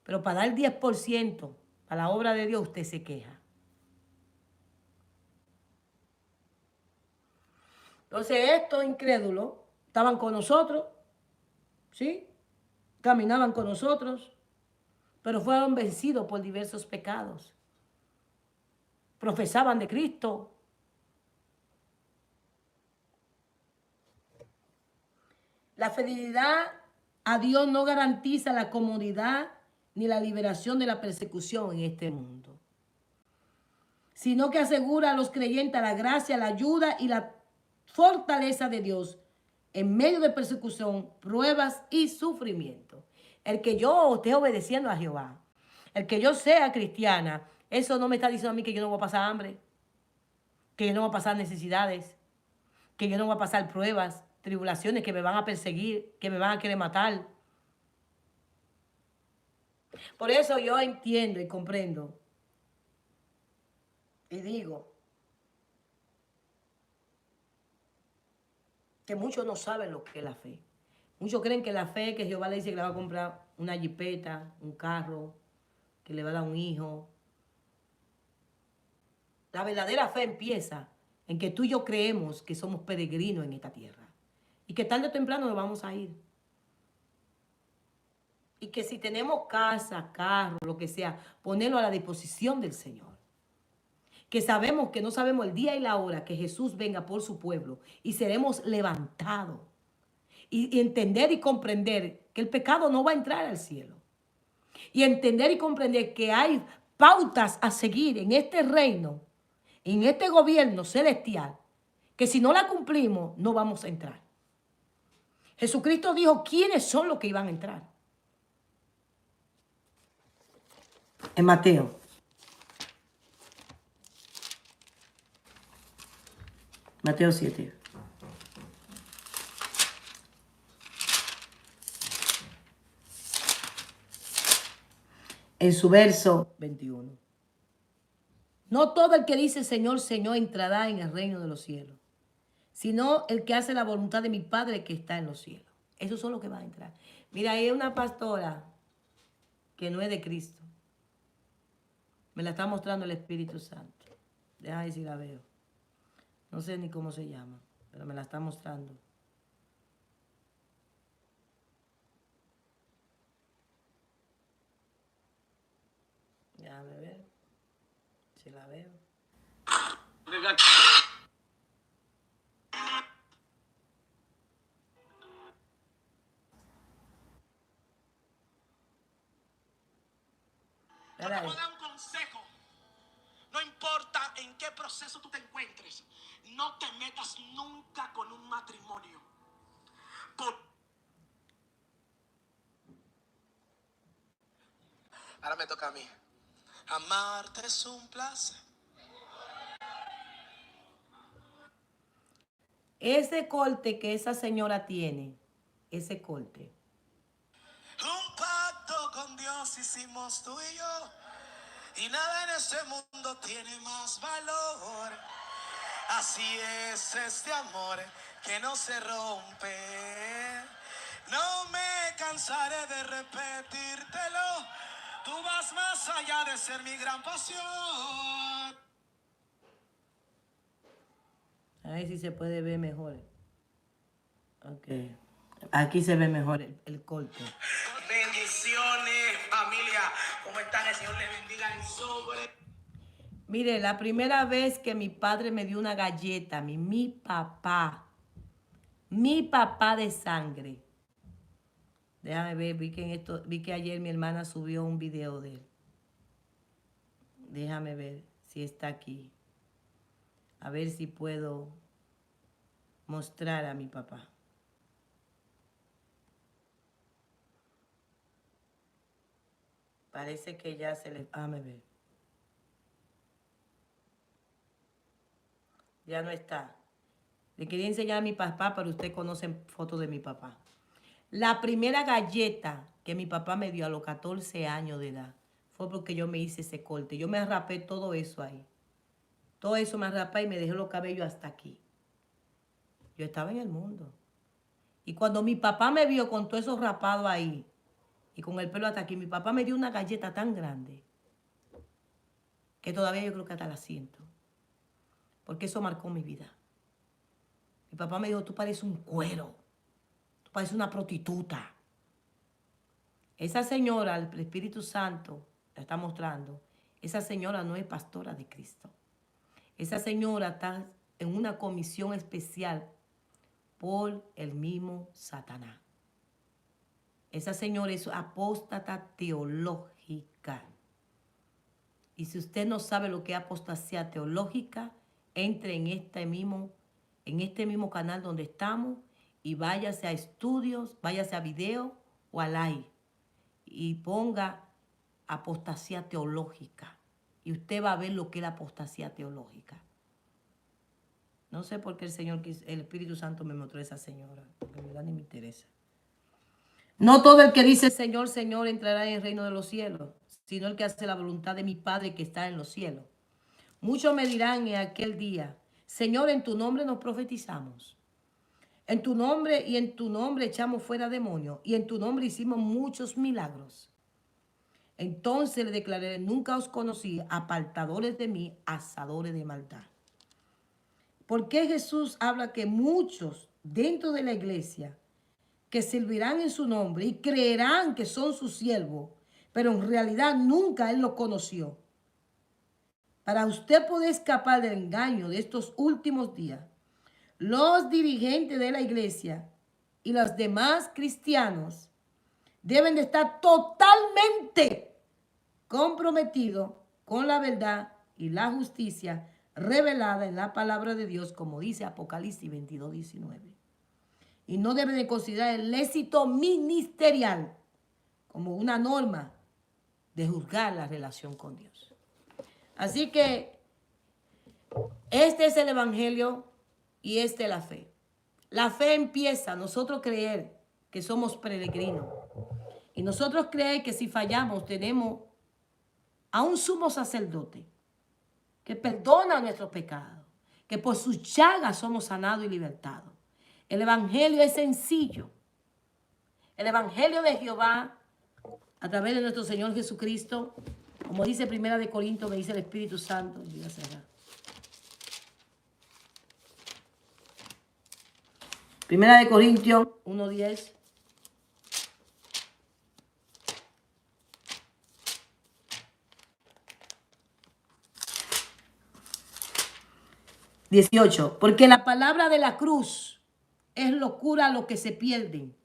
Pero para dar el 10% para la obra de Dios, usted se queja. Entonces estos incrédulos estaban con nosotros, ¿sí? Caminaban con nosotros, pero fueron vencidos por diversos pecados. Profesaban de Cristo. La fidelidad a Dios no garantiza la comodidad ni la liberación de la persecución en este mundo, sino que asegura a los creyentes la gracia, la ayuda y la fortaleza de Dios en medio de persecución, pruebas y sufrimiento. El que yo esté obedeciendo a Jehová, el que yo sea cristiana, eso no me está diciendo a mí que yo no voy a pasar hambre, que yo no voy a pasar necesidades, que yo no voy a pasar pruebas, tribulaciones, que me van a perseguir, que me van a querer matar. Por eso yo entiendo y comprendo y digo que muchos no saben lo que es la fe. Muchos creen que la fe, que Jehová le dice que le va a comprar una jipeta, un carro, que le va a dar un hijo. La verdadera fe empieza en que tú y yo creemos que somos peregrinos en esta tierra y que tarde o temprano nos vamos a ir. Y que si tenemos casa, carro, lo que sea, ponerlo a la disposición del Señor. Que sabemos que no sabemos el día y la hora que Jesús venga por su pueblo y seremos levantados. Y entender y comprender que el pecado no va a entrar al cielo. Y entender y comprender que hay pautas a seguir en este reino, en este gobierno celestial, que si no la cumplimos, no vamos a entrar. Jesucristo dijo quiénes son los que iban a entrar. En Mateo. Mateo 7. En su verso 21. No todo el que dice Señor, Señor entrará en el reino de los cielos, sino el que hace la voluntad de mi Padre que está en los cielos. Esos son los que van a entrar. Mira, hay una pastora que no es de Cristo. Me la está mostrando el Espíritu Santo. Déjame ver si la veo. No sé ni cómo se llama, pero me la está mostrando. Déjame ver si la veo.
Yo te voy a dar un consejo. No importa en qué proceso tú te encuentres, no te metas nunca con un matrimonio. Ahora me toca a mí. Amarte es un placer.
Ese corte que esa señora tiene, ese corte,
Un pacto con Dios hicimos tú y yo. Y nada en este mundo tiene más valor. Así es este amor que no se rompe. No me cansaré de repetírtelo. Tú vas más allá de ser mi gran pasión.
a ver si se puede ver mejor. Ok. Aquí se ve mejor el corte.
Bendiciones, familia. ¿Cómo están? El Señor les bendiga en sobre.
Mire, la primera vez que mi padre me dio una galleta, mi papá de sangre. Déjame ver, vi que ayer mi hermana subió un video de él. Déjame ver si está aquí. A ver si puedo mostrar a mi papá. Parece que ya se le... Déjame ver. Ya no está. Le quería enseñar a mi papá, pero usted conoce fotos de mi papá. La primera galleta que mi papá me dio a los 14 años de edad fue porque yo me hice ese corte. Yo me arrapé todo eso ahí. Todo eso me arrapé y me dejé los cabellos hasta aquí. Yo estaba en el mundo. Y cuando mi papá me vio con todo eso rapado ahí y con el pelo hasta aquí, mi papá me dio una galleta tan grande que todavía yo creo que hasta la siento. Porque eso marcó mi vida. Mi papá me dijo, tú pareces un cuero, tú pareces una prostituta. Esa señora, el Espíritu Santo la está mostrando, esa señora no es pastora de Cristo. Esa señora está en una comisión especial por el mismo Satanás. Esa señora es apóstata teológica. Y si usted no sabe lo que es apostasía teológica, entre en este mismo canal donde estamos y váyase a estudios, váyase a video o a live y ponga apostasía teológica. Y usted va a ver lo que es la apostasía teológica. No sé por qué el Espíritu Santo me mostró a esa señora, porque en verdad ni me interesa. No todo el que dice Señor, Señor entrará en el reino de los cielos, sino el que hace la voluntad de mi Padre que está en los cielos. Muchos me dirán en aquel día, Señor, en tu nombre nos profetizamos. En tu nombre y en tu nombre echamos fuera demonios y en tu nombre hicimos muchos milagros. Entonces le declaré, nunca os conocí, apartadores de mí, hacedores de maldad. ¿Por qué Jesús habla que muchos dentro de la iglesia que servirán en su nombre y creerán que son sus siervos, pero en realidad nunca Él los conoció? Para usted poder escapar del engaño de estos últimos días, los dirigentes de la iglesia y los demás cristianos deben de estar totalmente comprometidos con la verdad y la justicia revelada en la palabra de Dios, como dice Apocalipsis 22:19. Y no deben de considerar el éxito ministerial como una norma de juzgar la relación con Dios. Así que este es el evangelio y esta es la fe. La fe empieza a nosotros creer que somos peregrinos. Y nosotros creer que si fallamos tenemos a un sumo sacerdote que perdona nuestros pecados, que por sus llagas somos sanados y libertados. El evangelio es sencillo. El evangelio de Jehová, a través de nuestro Señor Jesucristo, como dice 1 Corintios, me dice el Espíritu Santo. Voy a cerrar. 1 Corintios 1:10. Porque la palabra de la cruz es locura a los que se pierden,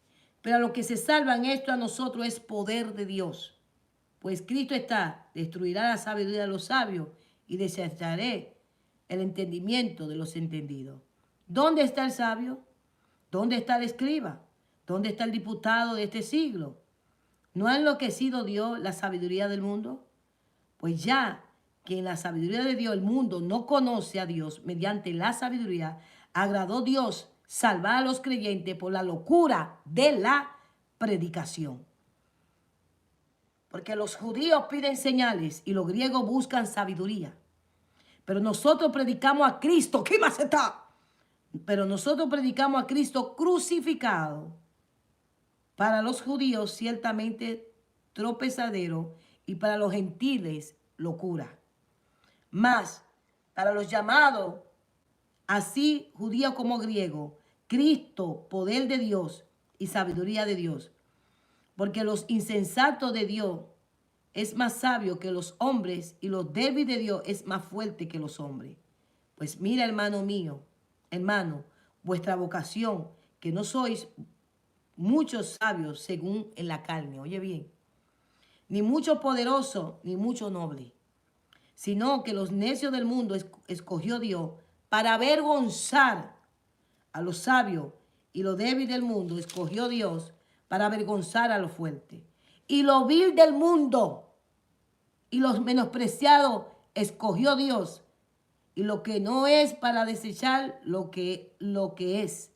pero a los que se salvan, esto a nosotros es poder de Dios. Pues Cristo está, destruirá la sabiduría de los sabios y desecharé el entendimiento de los entendidos. ¿Dónde está el sabio? ¿Dónde está el escriba? ¿Dónde está el diputado de este siglo? ¿No ha enloquecido Dios la sabiduría del mundo? Pues ya que en la sabiduría de Dios el mundo no conoce a Dios, mediante la sabiduría agradó Dios salvar a los creyentes por la locura de la predicación. Porque los judíos piden señales y los griegos buscan sabiduría. Pero nosotros predicamos a Cristo. ¿Qué más está? Pero nosotros predicamos a Cristo crucificado. Para los judíos ciertamente tropezadero y para los gentiles locura. Mas para los llamados, así judío como griego, Cristo, poder de Dios y sabiduría de Dios. Porque los insensatos de Dios es más sabio que los hombres y los débiles de Dios es más fuerte que los hombres. Pues mira, hermano mío, hermano, vuestra vocación, que no sois muchos sabios según en la carne, oye bien, ni mucho poderoso, ni mucho noble, sino que los necios del mundo escogió Dios para avergonzar a los sabios, y lo débil del mundo escogió Dios para avergonzar a los fuertes. Y lo vil del mundo y los menospreciados escogió Dios, y lo que no es para desechar lo que es,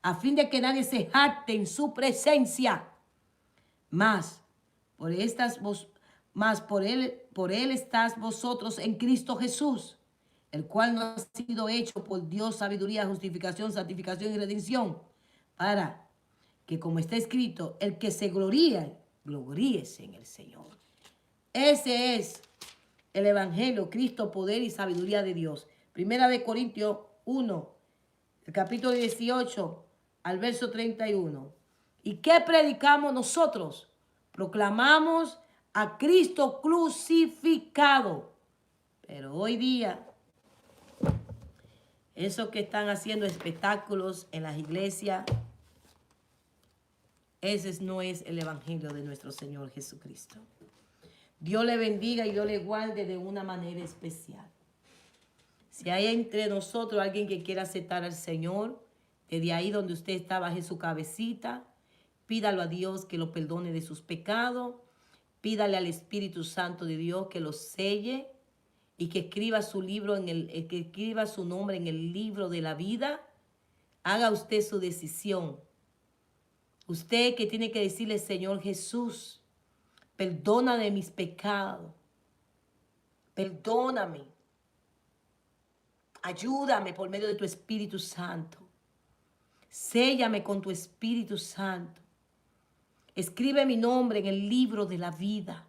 a fin de que nadie se jacte en su presencia. Mas por él estás vosotros en Cristo Jesús, el cual no ha sido hecho por Dios sabiduría, justificación, santificación y redención, para que, como está escrito, el que se gloríe, gloríese en el Señor. Ese es el evangelio, Cristo, poder y sabiduría de Dios. 1 Corintios 1, el capítulo 18 al verso 31. ¿Y qué predicamos nosotros? Proclamamos a Cristo crucificado. Pero hoy día, esos que están haciendo espectáculos en las iglesias, ese no es el evangelio de nuestro Señor Jesucristo. Dios le bendiga y Dios le guarde de una manera especial. Si hay entre nosotros alguien que quiera aceptar al Señor, desde ahí donde usted está, baje su cabecita, pídalo a Dios que lo perdone de sus pecados, pídale al Espíritu Santo de Dios que lo selle y que escriba su libro que escriba su nombre en el libro de la vida. Haga usted su decisión. Usted que tiene que decirle, Señor Jesús, perdona de mis pecados. Perdóname. Ayúdame por medio de tu Espíritu Santo. Séllame con tu Espíritu Santo. Escribe mi nombre en el libro de la vida.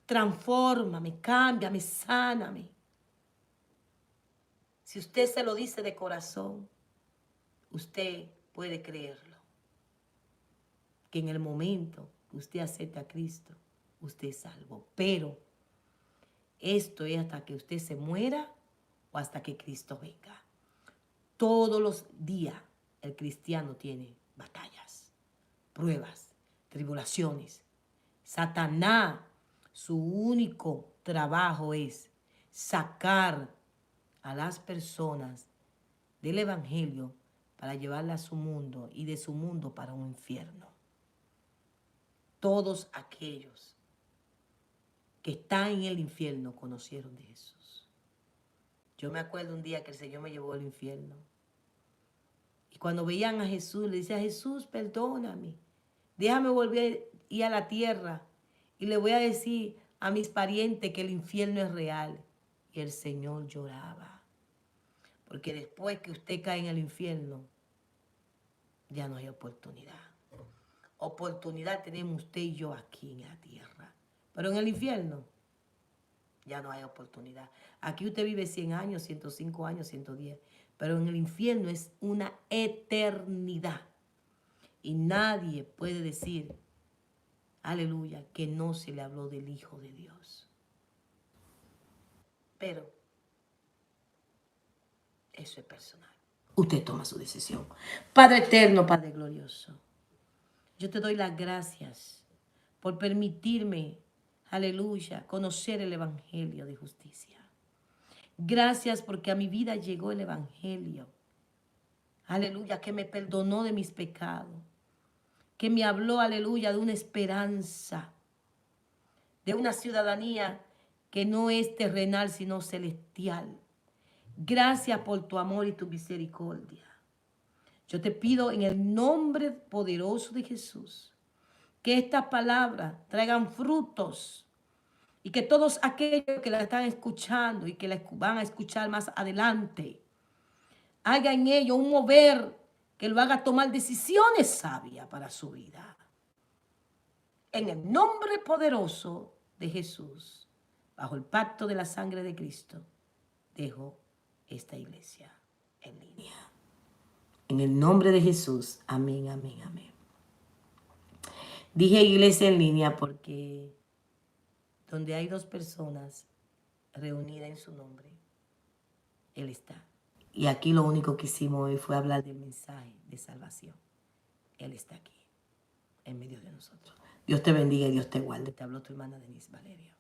Transfórmame, cámbiame, sáname. Si usted se lo dice de corazón, usted puede creerlo. Que en el momento que usted acepta a Cristo, usted es salvo. Pero esto es hasta que usted se muera o hasta que Cristo venga. Todos los días el cristiano tiene batallas, pruebas, tribulaciones. Satanás, su único trabajo es sacar a las personas del evangelio para llevarlas a su mundo y de su mundo para un infierno. Todos aquellos que están en el infierno conocieron de Jesús. Yo me acuerdo un día que el Señor me llevó al infierno. Y cuando veían a Jesús, le decía, Jesús, perdóname. Déjame volver a ir a la tierra. Y le voy a decir a mis parientes que el infierno es real. Y el Señor lloraba. Porque después que usted cae en el infierno, ya no hay oportunidad. Oportunidad tenemos usted y yo aquí en la tierra. Pero en el infierno, ya no hay oportunidad. Aquí usted vive 100 años, 105 años, 110. Pero en el infierno es una eternidad. Y nadie puede decir, aleluya, que no se le habló del Hijo de Dios. Pero eso es personal. Usted toma su decisión. Padre eterno, Padre glorioso, yo te doy las gracias por permitirme, aleluya, conocer el Evangelio de justicia. Gracias porque a mi vida llegó el Evangelio. Aleluya, que me perdonó de mis pecados. Que me habló, aleluya, de una esperanza. De una ciudadanía que no es terrenal, sino celestial. Gracias por tu amor y tu misericordia. Yo te pido en el nombre poderoso de Jesús que estas palabras traigan frutos y que todos aquellos que la están escuchando y que la van a escuchar más adelante, haga en ello un mover que lo haga tomar decisiones sabias para su vida. En el nombre poderoso de Jesús, bajo el pacto de la sangre de Cristo, dejo esta iglesia en línea. En el nombre de Jesús, amén, amén, amén. Dije iglesia en línea porque donde hay dos personas reunidas en su nombre, Él está. Y aquí lo único que hicimos hoy fue hablar del mensaje de salvación. Él está aquí, en medio de nosotros. Dios te bendiga y Dios te guarde. Te habló tu hermana Denise Valerio.